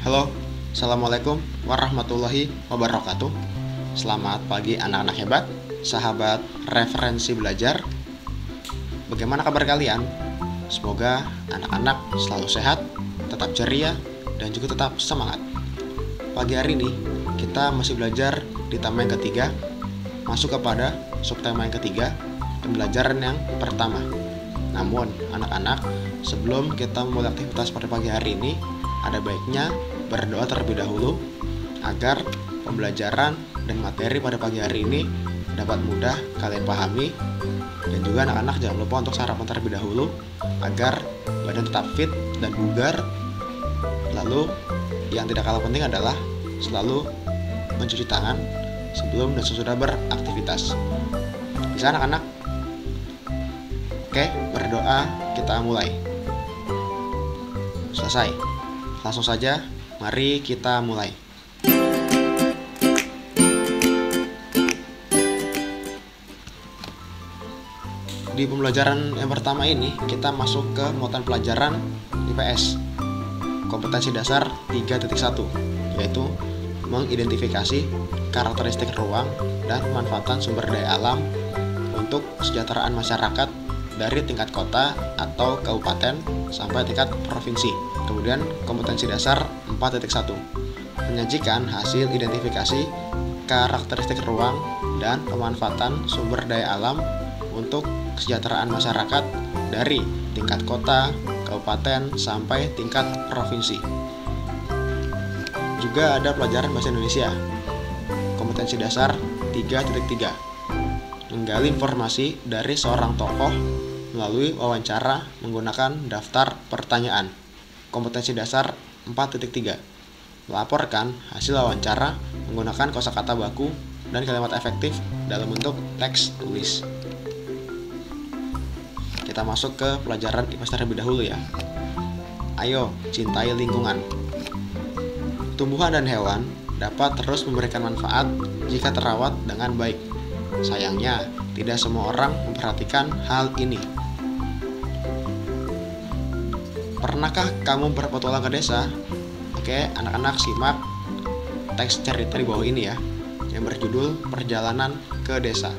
Halo, Assalamualaikum warahmatullahi wabarakatuh. Selamat pagi anak-anak hebat, sahabat referensi belajar. Bagaimana kabar kalian? Semoga anak-anak selalu sehat, tetap ceria, dan juga tetap semangat. Pagi hari ini kita masih belajar di tema yang ketiga, masuk kepada subtema yang ketiga, pembelajaran yang pertama. Namun anak-anak, sebelum kita memulai aktivitas pada pagi hari ini, ada baiknya berdoa terlebih dahulu agar pembelajaran dan materi pada pagi hari ini dapat mudah kalian pahami. Dan juga anak-anak jangan lupa untuk sarapan terlebih dahulu agar badan tetap fit dan bugar. Lalu yang tidak kalah penting adalah selalu mencuci tangan sebelum dan sesudah beraktivitas. Bisa anak-anak? Oke, berdoa, kita mulai. Selesai. Langsung saja, mari kita mulai. Di pembelajaran yang pertama ini, kita masuk ke muatan pelajaran IPS kompetensi dasar 3.1, yaitu mengidentifikasi karakteristik ruang dan pemanfaatan sumber daya alam untuk kesejahteraan masyarakat dari tingkat kota atau kabupaten sampai tingkat provinsi. Kemudian kompetensi dasar 4.1, menyajikan hasil identifikasi karakteristik ruang dan pemanfaatan sumber daya alam untuk kesejahteraan masyarakat dari tingkat kota, kabupaten sampai tingkat provinsi. Juga ada pelajaran bahasa Indonesia kompetensi dasar 3.3, menggali informasi dari seorang tokoh melalui wawancara menggunakan daftar pertanyaan. Kompetensi dasar 4.3, melaporkan hasil wawancara menggunakan kosakata baku dan kalimat efektif dalam bentuk teks tulis. Kita masuk ke pelajaran IPS terlebih dahulu ya. Ayo, cintai lingkungan. Tumbuhan dan hewan dapat terus memberikan manfaat jika terawat dengan baik. Sayangnya, tidak semua orang memperhatikan hal ini. Pernahkah kamu berpetualang ke desa? Oke, anak-anak simak teks cerita di bawah ini ya, yang berjudul Perjalanan ke Desa.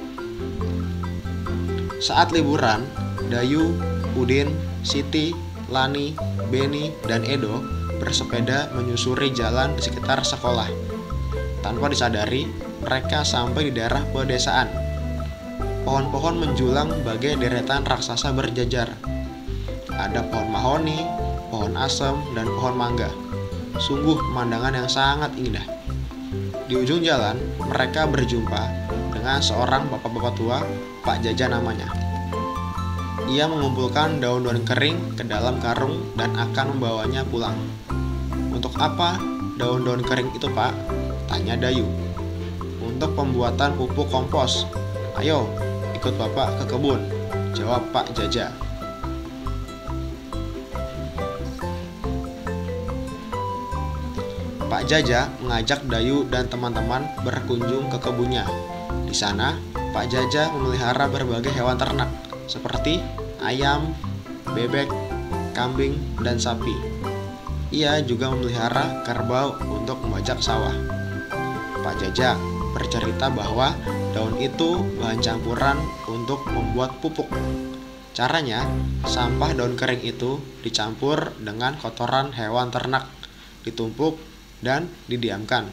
Saat liburan, Dayu, Udin, Siti, Lani, Beni, dan Edo bersepeda menyusuri jalan di sekitar sekolah. Tanpa disadari, mereka sampai di daerah pedesaan. Pohon-pohon menjulang bagai deretan raksasa berjajar. Ada pohon mahoni, pohon asem, dan pohon mangga. Sungguh pemandangan yang sangat indah. Di ujung jalan, mereka berjumpa dengan seorang bapak-bapak tua, Pak Jaja namanya. Ia mengumpulkan daun-daun kering ke dalam karung dan akan membawanya pulang. Untuk apa daun-daun kering itu, Pak? Tanya Dayu. Untuk pembuatan pupuk kompos. Ayo, ikut Bapak ke kebun, jawab Pak Jaja. Pak Jaja mengajak Dayu dan teman-teman berkunjung ke kebunnya. Di sana, Pak Jaja memelihara berbagai hewan ternak seperti ayam, bebek, kambing, dan sapi. Ia juga memelihara kerbau untuk membajak sawah. Pak Jaja bercerita bahwa daun itu bahan campuran untuk membuat pupuk. Caranya, sampah daun kering itu dicampur dengan kotoran hewan ternak, ditumpuk dan didiamkan.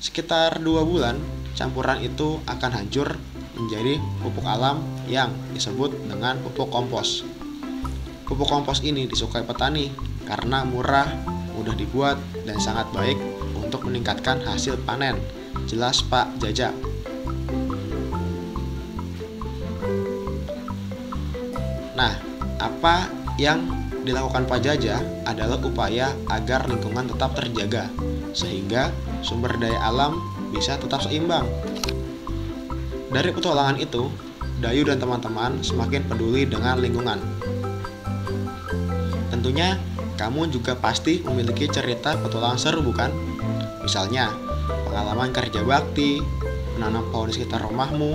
Sekitar 2 bulan, campuran itu akan hancur menjadi pupuk alam yang disebut dengan pupuk kompos. Pupuk kompos ini disukai petani karena murah, mudah dibuat, dan sangat baik untuk meningkatkan hasil panen. Jelas Pak Jaja. Nah, apa yang dilakukan Pak Jaja adalah upaya agar lingkungan tetap terjaga, sehingga sumber daya alam bisa tetap seimbang. Dari petualangan itu, Dayu dan teman-teman semakin peduli dengan lingkungan. Tentunya, kamu juga pasti memiliki cerita petualangan seru, bukan? Misalnya, pengalaman kerja bakti, menanam pohon di sekitar rumahmu,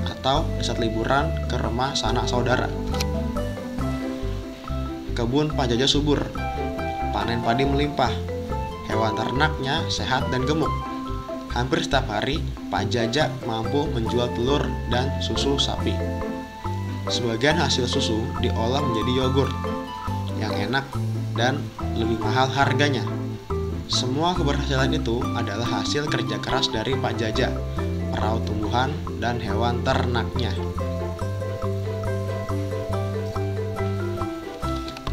atau saat liburan ke rumah sanak saudara. Kebun Pak Jaja subur, panen padi melimpah, hewan ternaknya sehat dan gemuk. Hampir setiap hari, Pak Jaja mampu menjual telur dan susu sapi. Sebagian hasil susu diolah menjadi yogurt yang enak dan lebih mahal harganya. Semua keberhasilan itu adalah hasil kerja keras dari Pak Jaja, merawat tumbuhan dan hewan ternaknya.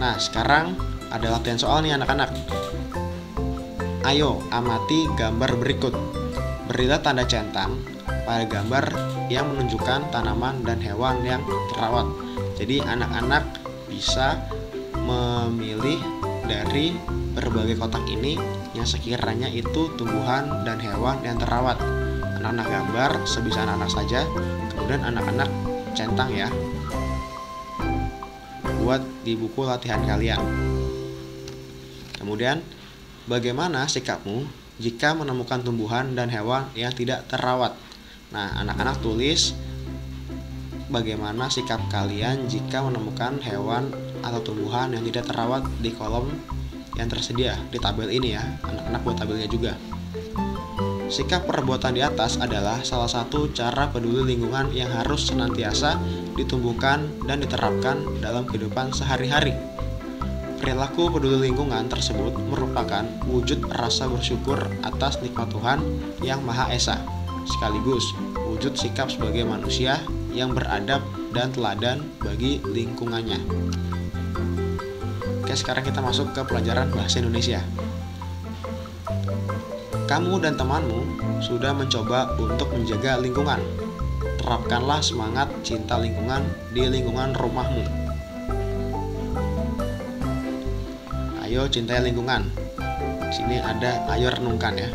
Nah, sekarang ada latihan soal nih anak-anak. Ayo amati gambar berikut. Berilah tanda centang pada gambar yang menunjukkan tanaman dan hewan yang terawat. Jadi anak-anak bisa memilih dari berbagai kotak ini yang sekiranya itu tumbuhan dan hewan yang terawat. Anak-anak gambar sebisa anak-anak saja, kemudian anak-anak centang ya, buat di buku latihan kalian. Kemudian, bagaimana sikapmu jika menemukan tumbuhan dan hewan yang tidak terawat? Nah, anak-anak tulis bagaimana sikap kalian jika menemukan hewan atau tumbuhan yang tidak terawat di kolom yang tersedia di tabel ini ya. Anak-anak buat tabelnya juga. Sikap perbuatan di atas adalah salah satu cara peduli lingkungan yang harus senantiasa ditumbuhkan dan diterapkan dalam kehidupan sehari-hari. Perilaku peduli lingkungan tersebut merupakan wujud rasa bersyukur atas nikmat Tuhan yang Maha Esa, sekaligus wujud sikap sebagai manusia yang beradab dan teladan bagi lingkungannya. Oke, sekarang kita masuk ke pelajaran bahasa Indonesia. Kamu dan temanmu sudah mencoba untuk menjaga lingkungan. Terapkanlah semangat cinta lingkungan di lingkungan rumahmu. Ayo cintai lingkungan. Sini ada ayo renungkan ya.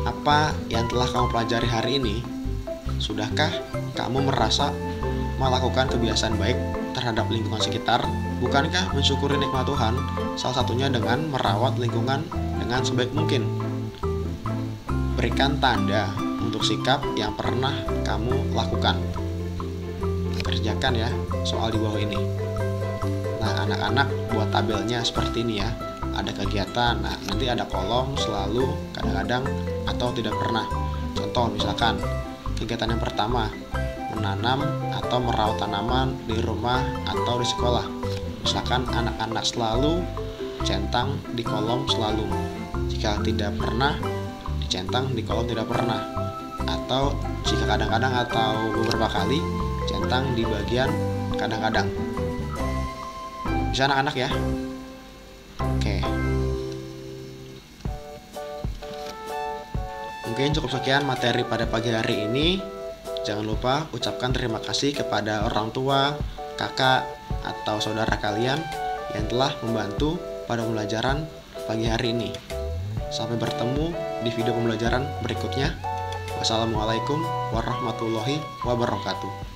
Apa yang telah kamu pelajari hari ini? Sudahkah kamu merasa melakukan kebiasaan baik terhadap lingkungan sekitar? Bukankah mensyukuri nikmat Tuhan salah satunya dengan merawat lingkungan dengan sebaik mungkin? Berikan tanda untuk sikap yang pernah kamu lakukan. Kerjakan ya soal di bawah ini. Nah, anak-anak buat tabelnya seperti ini ya. Ada kegiatan, nah nanti ada kolom selalu, kadang-kadang, atau tidak pernah. Contoh misalkan kegiatan yang pertama, menanam atau merawat tanaman di rumah atau di sekolah. Misalkan anak-anak selalu centang di kolom selalu. Jika tidak pernah, dicentang di kolom tidak pernah. Atau jika kadang-kadang atau beberapa kali, centang di bagian kadang-kadang. Bisa anak-anak ya? Oke. Mungkin cukup sekian materi pada pagi hari ini. Jangan lupa ucapkan terima kasih kepada orang tua, kakak, atau saudara kalian yang telah membantu pada pembelajaran pagi hari ini. Sampai bertemu di video pembelajaran berikutnya. Wassalamualaikum warahmatullahi wabarakatuh.